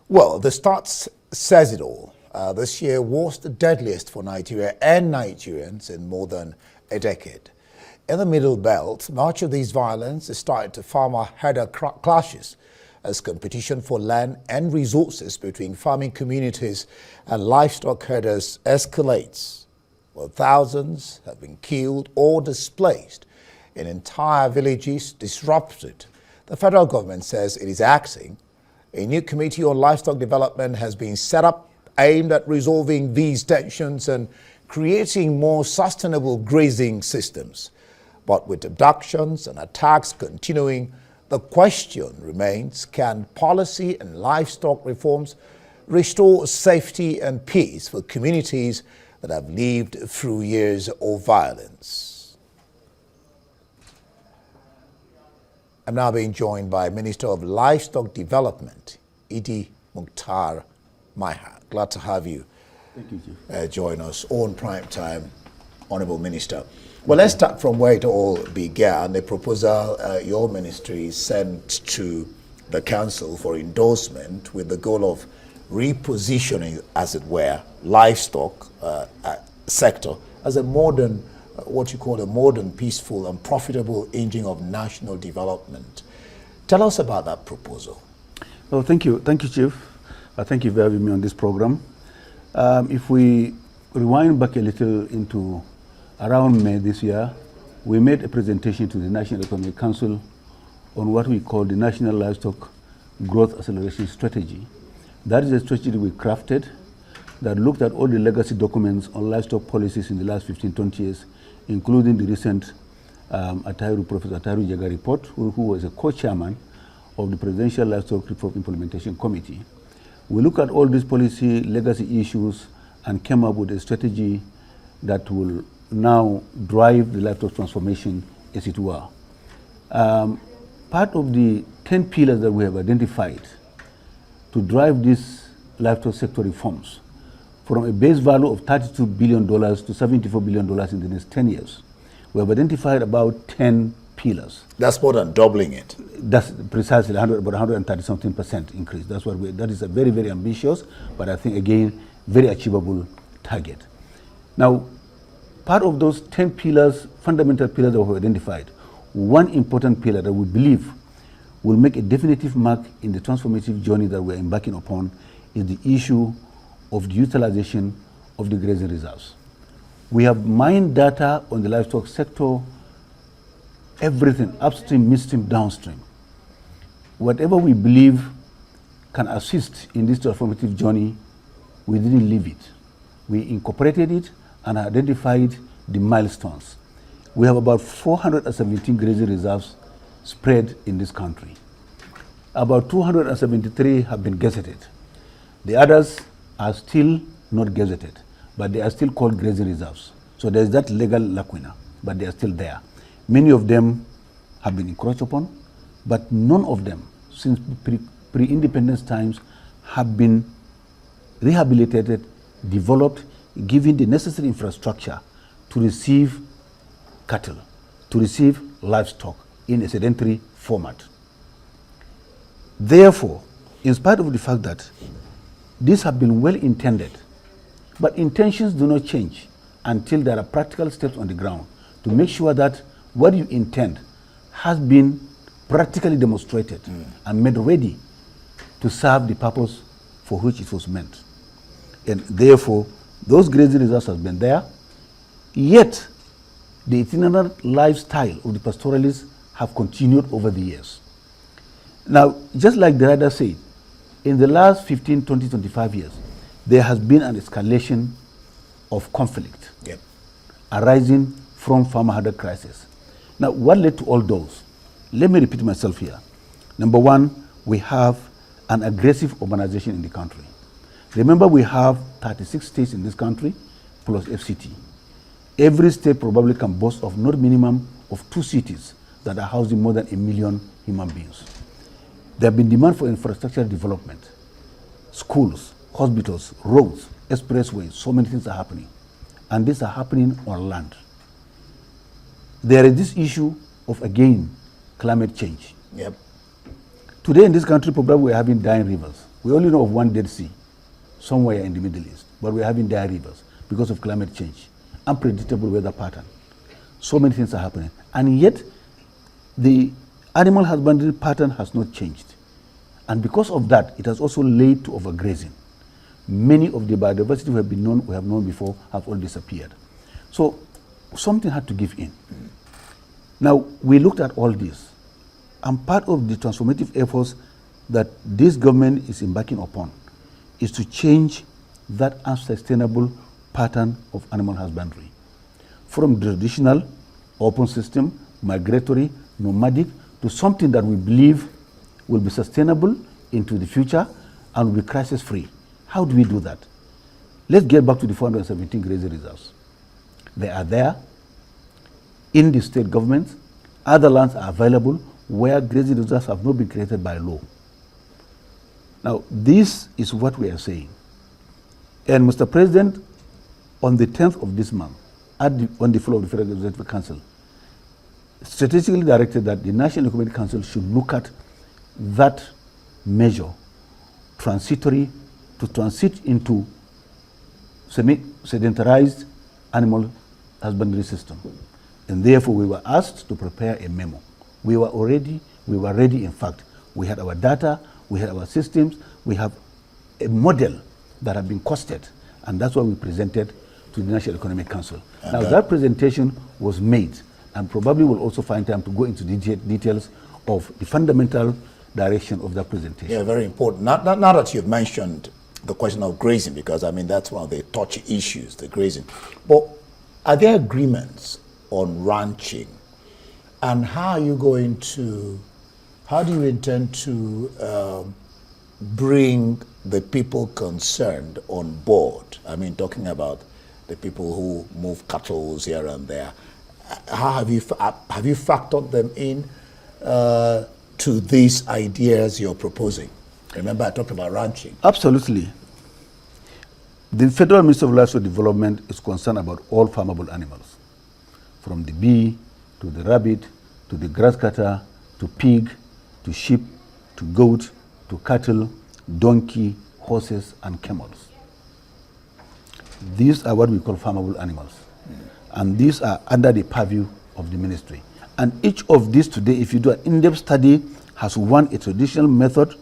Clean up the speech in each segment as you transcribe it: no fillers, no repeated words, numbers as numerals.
Well, the stats says it all. This year was the deadliest for Nigeria and Nigerians in more than a decade. In the Middle Belt, much of this violence is tied to farmer-herder clashes as competition for land and resources between farming communities and livestock herders escalates. Well, thousands have been killed or displaced and entire villages disrupted. The federal government says it is acting. A new committee on livestock development has been set up aimed at resolving these tensions and creating more sustainable grazing systems. But with abductions and attacks continuing, the question remains, can policy and livestock reforms restore safety and peace for communities that have lived through years of violence? I'm now being joined by Minister of Livestock Development, Mukhtar Maiha. Glad to have you. Thank you, Chief. Join us on Prime Time, Honorable Minister. Well, let's start from where it all began. The proposal your ministry sent to the Council for endorsement with the goal of repositioning, as it were, livestock sector as a modern, what you call a modern, peaceful and profitable engine of national development. Tell us about that proposal. Well, thank you, Chief. Thank you for having me on this program. If we rewind back a little into around May this year, we made a presentation to the National Economic Council on what we call the National Livestock Growth Acceleration Strategy. That is a strategy we crafted that looked at all the legacy documents on livestock policies in the last 15-20 years, including the recent Professor Atahiru Jega report, who was a co-chairman of the Presidential Livestock Reform Implementation Committee. We looked at all these policy legacy issues and came up with a strategy that will now drive the livestock transformation, as it were. Part of the 10 pillars that we have identified to drive these livestock sector reforms from a base value of $32 billion to $74 billion in the next 10 years. We have identified about 10 pillars. That's more than doubling it. That's precisely about 130-something% increase. That is a very, very ambitious, but I think, again, very achievable target. Now, part of those 10 pillars, fundamental pillars that we have identified, one important pillar that we believe will make a definitive mark in the transformative journey that we're embarking upon is the issue of the utilization of the grazing reserves. We have mined data on the livestock sector, everything, upstream, midstream, downstream. Whatever we believe can assist in this transformative journey, we didn't leave it. We incorporated it and identified the milestones. We have about 417 grazing reserves spread in this country. About 273 have been gazetted. The others are still not gazetted, but they are still called grazing reserves. So there's that legal lacuna, but they are still there. Many of them have been encroached upon, but none of them, since pre-independence times, have been rehabilitated, developed, given the necessary infrastructure to receive cattle, to receive livestock in a sedentary format. Therefore, in spite of the fact that these have been well intended, but intentions do not change until there are practical steps on the ground to make sure that what you intend has been practically demonstrated and made ready to serve the purpose for which it was meant. And therefore, those grazing reserves have been there, yet the itinerant lifestyle of the pastoralists have continued over the years. Now, just like the writer said, in the last 15, 20, 25 years, there has been an escalation of conflict arising from farmer-herder crisis. Now, what led to all those? Let me repeat myself here. Number one, we have an aggressive urbanization in the country. Remember, we have 36 states in this country, plus FCT. Every state probably can boast of not minimum of 2 cities that are housing more than 1 million human beings. There have been demand for infrastructure development, schools, hospitals, roads, expressways, so many things are happening. And these are happening on land. There is this issue of, again, climate change. Yep. Today in this country, probably we're having dying rivers. We only know of one Dead Sea, somewhere in the Middle East, but we're having dire rivers because of climate change, unpredictable weather pattern. So many things are happening. And yet, the animal husbandry pattern has not changed. And because of that, it has also led to overgrazing. Many of the biodiversity we have known before have all disappeared. So something had to give in. Now, we looked at all this, and part of the transformative efforts that this government is embarking upon is to change that unsustainable pattern of animal husbandry from traditional, open system, migratory, nomadic, to something that we believe will be sustainable into the future and will be crisis-free. How do we do that? Let's get back to the 417 grazing reserves. They are there in the state governments. Other lands are available where grazing reserves have not been created by law. Now, this is what we are saying. And Mr. President, on the 10th of this month, on the floor of the Federal Executive Council, strategically directed that the National Economic Council should look at that measure transitory to transit into sedentarized animal husbandry system. And therefore we were asked to prepare a memo. We were ready in fact. We had our data, we had our systems, we have a model that had been costed, and that's what we presented to the National Economic Council. Now that presentation was made, and probably we'll also find time to go into details of the fundamental direction of that presentation. Yeah, very important. Now that you've mentioned the question of grazing, because I mean that's one of the touchy issues, the grazing. But are there agreements on ranching? And how do you intend to bring the people concerned on board? I mean, talking about the people who move cattle here and there. How have you factored them in to these ideas you're proposing? Remember, I talked about ranching. Absolutely. The Federal Ministry of Livestock Development is concerned about all farmable animals, from the bee to the rabbit to the grass cutter to pig to sheep to goat to cattle, donkey, horses, and camels. These are what we call farmable animals. And these are under the purview of the ministry. And each of these today, if you do an in-depth study, has a traditional method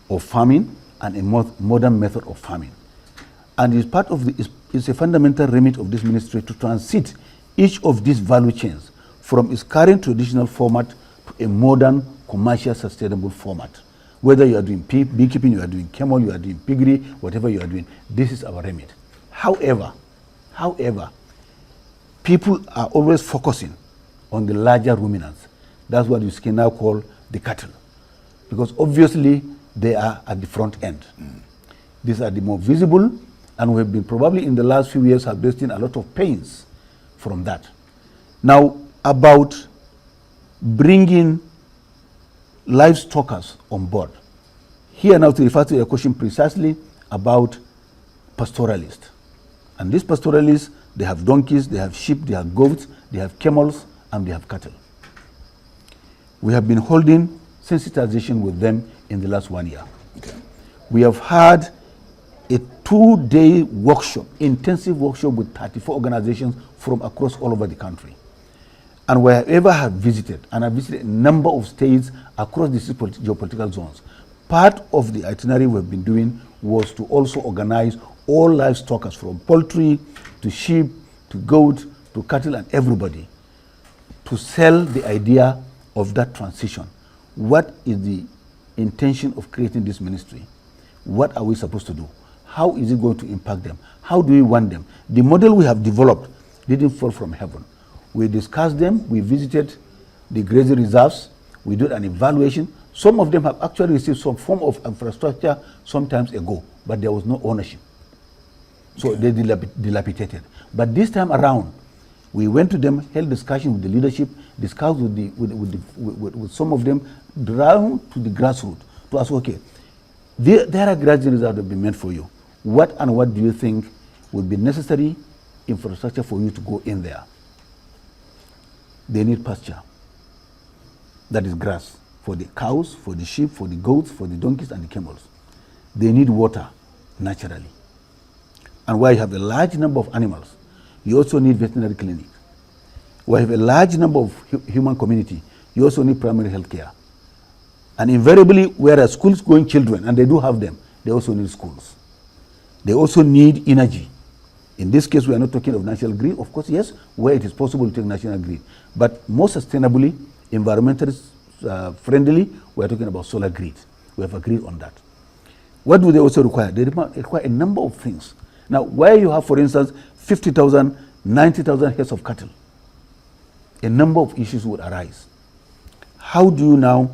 of farming and a modern method of farming. And it's part of it's a fundamental remit of this ministry to transit each of these value chains from its current traditional format to a modern, commercial, sustainable format. Whether you are doing beekeeping, you are doing camel, you are doing piggery, whatever you are doing, this is our remit. However, people are always focusing on the larger ruminants. That's what you can now call the cattle. Because obviously, they are at the front end. These are the more visible, and we have been probably in the last few years have seen a lot of pains from that. Now, about bringing livestockers on board. Here now to refer to your question precisely about pastoralists. And these pastoralists, they have donkeys, they have sheep, they have goats, they have camels, and they have cattle. We have been holding sensitization with them in the last 1 year. Okay. We have had a 2-day workshop, intensive workshop with 34 organizations from across all over the country. And wherever I have visited, and I visited a number of states across the geopolitical zones, part of the itinerary we've been doing was to also organize all livestockers from poultry to sheep to goat to cattle and everybody to sell the idea of that transition. What is the intention of creating this ministry? What are we supposed to do? How is it going to impact them? How do we want them? The model we have developed didn't fall from heaven. We discussed them, we visited the grazing reserves, we did an evaluation. Some of them have actually received some form of infrastructure some times ago, but there was no ownership. So they dilapidated. But this time around, we went to them, held discussion with the leadership, discussed with some of them, down to the grassroots to ask, okay, there are grazing reserves that have been meant for you. What do you think would be necessary infrastructure for you to go in there? They need pasture. That is grass for the cows, for the sheep, for the goats, for the donkeys and the camels. they need water naturally. And where you have a large number of animals, you also need veterinary clinics. Where you have a large number of human community, you also need primary health care. And invariably, where are schools going children, and they do have them, they also need schools. They also need energy. In this case, we are not talking of national grid. Of course, yes, where it is possible to take national grid. But more sustainably, environmentally friendly, we are talking about solar grid. We have agreed on that. What do they also require? They require a number of things. Now, where you have, for instance, 50,000, 90,000 heads of cattle, a number of issues would arise. How do you now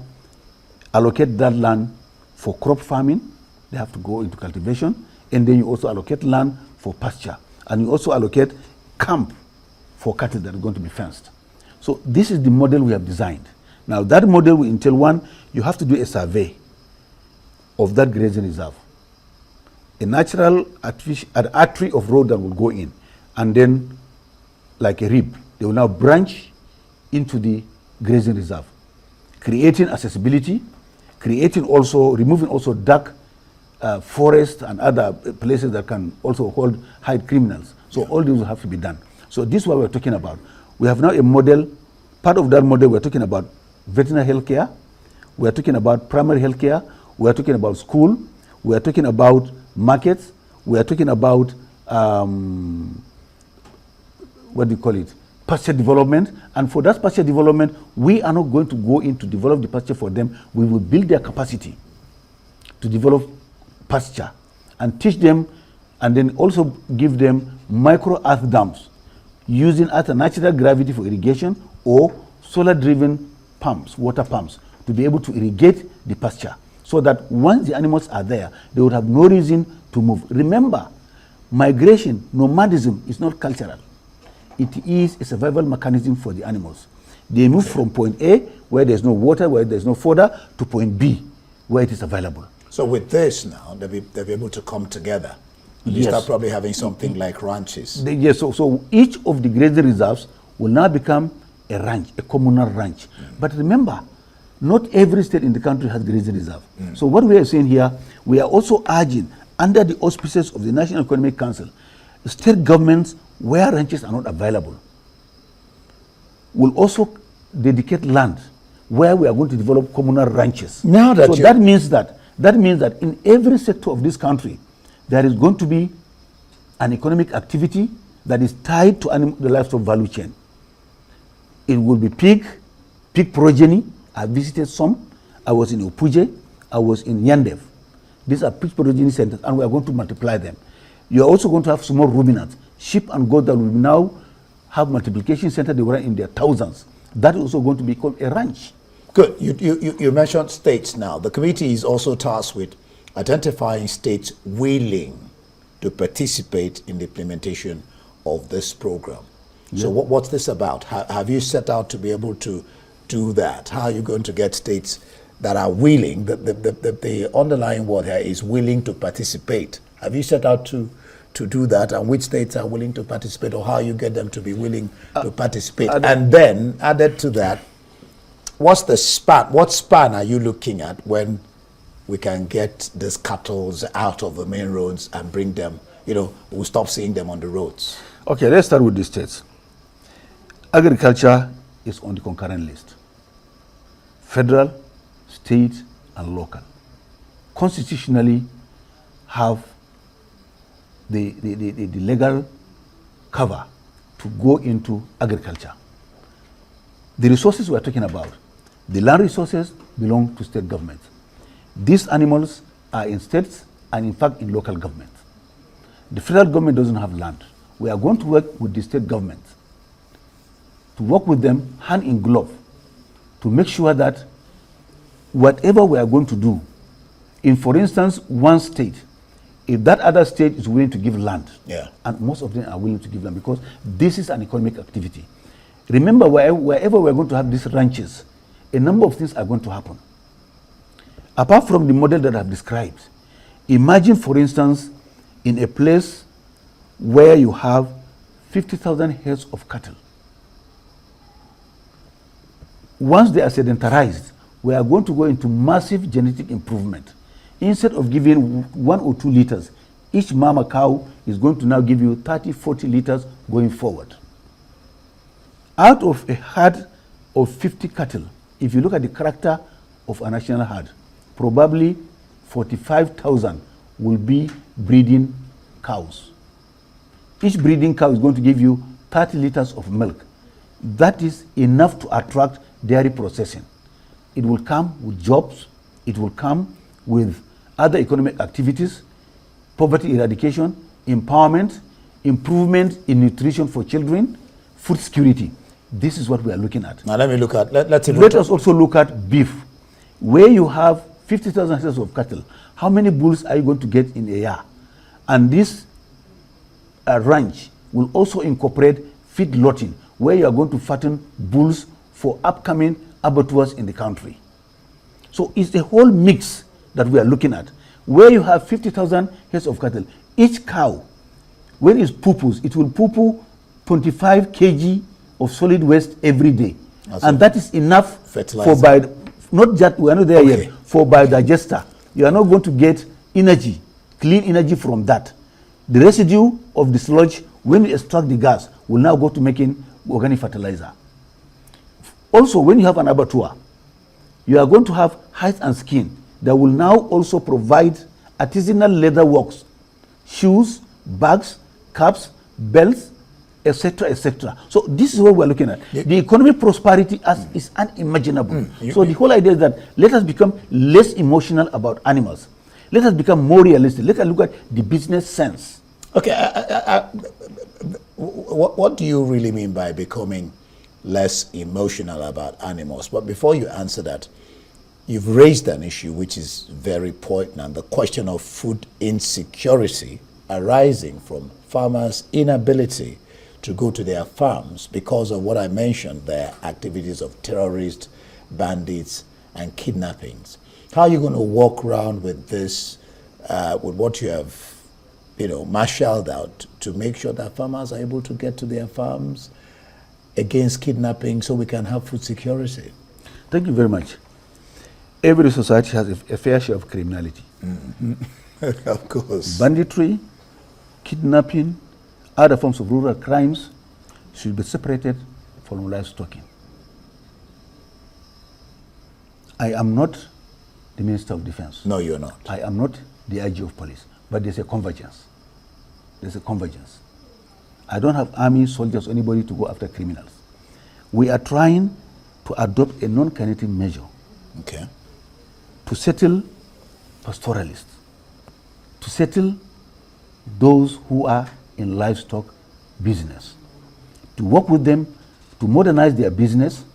allocate that land for crop farming? They have to go into cultivation, and then you also allocate land for pasture, and you also allocate camp for cattle that are going to be fenced. So this is the model we have designed. Now that model will entail, one, you have to do a survey of that grazing reserve, a natural artery of road that will go in, and then like a rib, they will now branch into the grazing reserve, creating accessibility, creating also, removing also dark forest and other places that can also hide criminals. So all these will have to be done. So this is what we're talking about. We have now a model. Part of that model, we're talking about veterinary health care, we're talking about primary health care, we're talking about school, we're talking about markets, we're talking about what do you call it, pasture development. And for that pasture development, we are not going to go in to develop the pasture for them. We will build their capacity to develop pasture and teach them, and then also give them micro earth dams using either natural gravity for irrigation or solar driven pumps, water pumps, to be able to irrigate the pasture, so that once the animals are there, they would have no reason to move. Remember, migration, nomadism is not cultural. It is a survival mechanism for the animals. They move from point A, where there's no water, where there's no fodder, to point B, where it is available. So with this now, they'll be able to come together. And you start probably having something like ranches. Yes, so each of the grazing reserves will now become a ranch, a communal ranch. But remember, not every state in the country has grazing reserve. So what we are saying here, we are also urging, under the auspices of the National Economic Council, state governments where ranches are not available will also dedicate land where we are going to develop communal ranches. Now that so that means that in every sector of this country, there is going to be an economic activity that is tied to the livestock value chain. It will be pig progeny. I visited some. I was in Opuje. I was in Yandev. These are pig progeny centers, and we are going to multiply them. You are also going to have small ruminants, sheep and goats that will now have multiplication centers. They will run in their thousands. That is also going to become a ranch. Good. You mentioned states now. The committee is also tasked with identifying states willing to participate in the implementation of this program. Yeah. So what's this about? Have you set out to be able to do that? How are you going to get states that are willing? The underlying word here is willing to participate. Have you set out to do that, and which states are willing to participate, or how you get them to be willing to participate? And then added to that, what's the span? What span are you looking at when we can get these cattle out of the main roads and bring them, we'll stop seeing them on the roads? Okay, let's start with the states. Agriculture is on the concurrent list. Federal, state, and local constitutionally have the legal cover to go into agriculture. The resources we're talking about, the land resources, belong to state governments. These animals are in states and in fact in local government. The federal government doesn't have land. We are going to work with the state government, to work with them hand in glove, to make sure that whatever we are going to do, in, for instance, one state, if that other state is willing to give land, and most of them are willing to give land because this is an economic activity. Remember, wherever we're going to have these ranches, a number of things are going to happen. Apart from the model that I've described, imagine, for instance, in a place where you have 50,000 heads of cattle. Once they are sedentarized, we are going to go into massive genetic improvement. instead of giving 1 or 2 liters, each mama cow is going to now give you 30, 40 liters going forward. Out of a herd of 50 cattle, if you look at the character of a national herd, probably 45,000 will be breeding cows. Each breeding cow is going to give you 30 liters of milk. That is enough to attract dairy processing. It will come with jobs, it will come with other economic activities, poverty eradication, empowerment, improvement in nutrition for children, food security. This is what we are looking at. Now let me look at, let us also look at beef. Where you have 50,000 hectares of cattle, how many bulls are you going to get in a year? And this ranch will also incorporate feed lotting, where you are going to fatten bulls for upcoming abattoirs in the country. So it's a whole mix that we are looking at. Where you have 50,000 heads of cattle, each cow, when it poo-poos, it will poo-poo 25 kg of solid waste every day. And that is enough fertilizer. for not just, we are not there yet, for biodigester. You are not going to get energy, clean energy from that. The residue of the sludge, when you extract the gas, will now go to making organic fertilizer. Also, when you have an abattoir, you are going to have hide and skin that will now also provide artisanal leather works, shoes, bags, caps, belts, etc., etc. So this is what we're looking at. The economic prosperity is unimaginable. So the whole idea is that let us become less emotional about animals. Let us become more realistic. Let us look at the business sense. Okay, what do you really mean by becoming less emotional about animals? But before you answer that, you've raised an issue which is very poignant, the question of food insecurity arising from farmers' inability to go to their farms because of what I mentioned, their activities of terrorists, bandits, and kidnappings. How are you going to walk around with this, with what you have, marshaled out to make sure that farmers are able to get to their farms against kidnapping so we can have food security? Thank you very much. Every society has a fair share of criminality. Of course. Banditry, kidnapping, other forms of rural crimes should be separated from livestock. I am not the Minister of Defense. No, you're not. I am not the IG of Police. But there's a convergence. There's a convergence. I don't have army, soldiers, or anybody to go after criminals. We are trying to adopt a non-kinetic measure to settle pastoralists, to settle those who are in livestock business, to work with them, to modernize their business.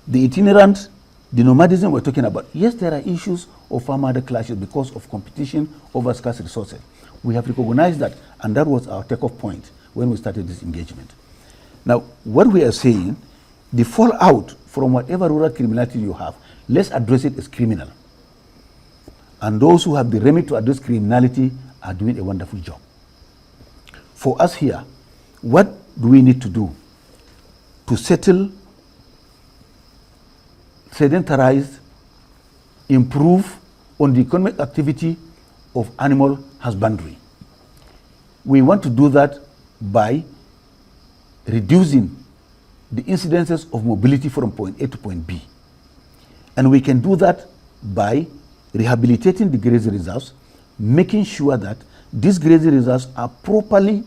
The itinerant, the nomadism we're talking about, yes, there are issues of farmer clashes because of competition over scarce resources. We have recognized that, and that was our takeoff point when we started this engagement. Now, what we are saying, the fallout from whatever rural criminality you have, let's address it as criminal. And those who have the remit to address criminality are doing a wonderful job. For us here, what do we need to do to settle, sedentarize, improve on the economic activity of animal husbandry? We want to do that by reducing the incidences of mobility from point A to point B. And we can do that by rehabilitating the grazing reserves, making sure that these grazing reserves are properly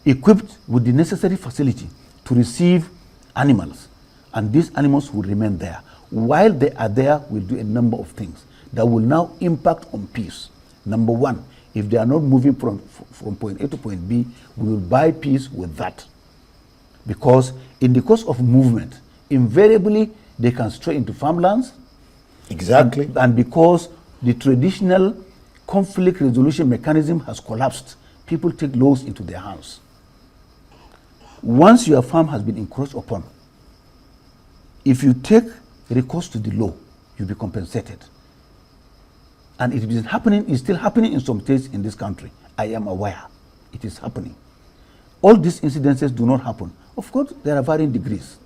equipped with the necessary facility to receive animals. And these animals will remain there. While they are there, we'll do a number of things that will now impact on peace. Number one, if they are not moving from point A to point B, we will buy peace with that. Because in the course of movement, invariably they can stray into farmlands. Exactly. And because the traditional conflict resolution mechanism has collapsed, people take laws into their hands. Once your farm has been encroached upon, if you take recourse to the law, you'll be compensated. And it is happening, it's still happening in some states in this country. I am aware. It is happening. All these incidences do not happen. Of course, there are varying degrees.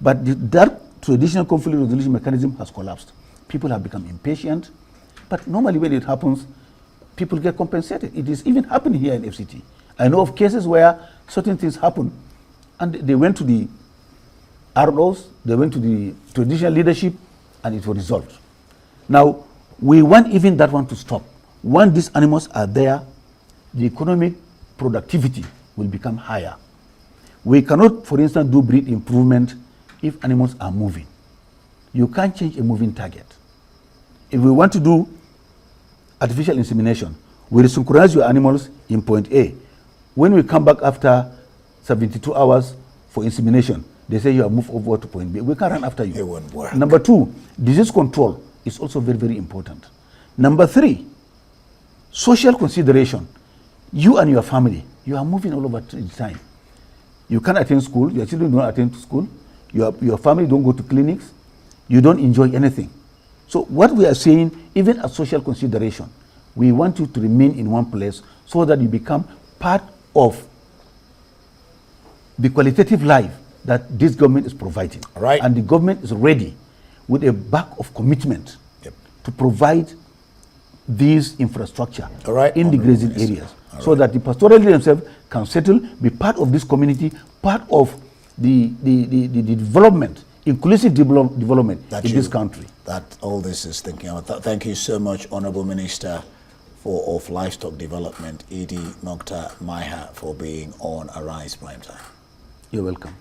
But that traditional conflict resolution mechanism has collapsed. People have become impatient. But normally when it happens, people get compensated. It is even happening here in FCT. I know of cases where certain things happen, and they went to the ROs, they went to the traditional leadership, and it was resolved. Now, we want even that one to stop. When these animals are there, the economic productivity will become higher. We cannot, for instance, do breed improvement if animals are moving. You can't change a moving target. If we want to do artificial insemination, we synchronize your animals in point A. When we come back after 72 hours for insemination, they say you have moved over to point B. We can't run after you. It won't work. Number two, disease control is also very, very important. Number three, social consideration. You and your family, you are moving all over the time. You can't attend school, your children don't attend school, your family don't go to clinics, you don't enjoy anything. So what we are saying, even as social consideration, we want you to remain in one place so that you become part of the qualitative life that this government is providing. Right. And the government is ready with a back of commitment to provide these infrastructure in the grazing areas so that the pastoralists themselves can settle, be part of this community, part of the development, inclusive development in this country. That all this is thinking about. Thank you so much, Honorable Minister of Livestock Development, Mukhtar Maiha, for being on Arise Prime Time. You're welcome.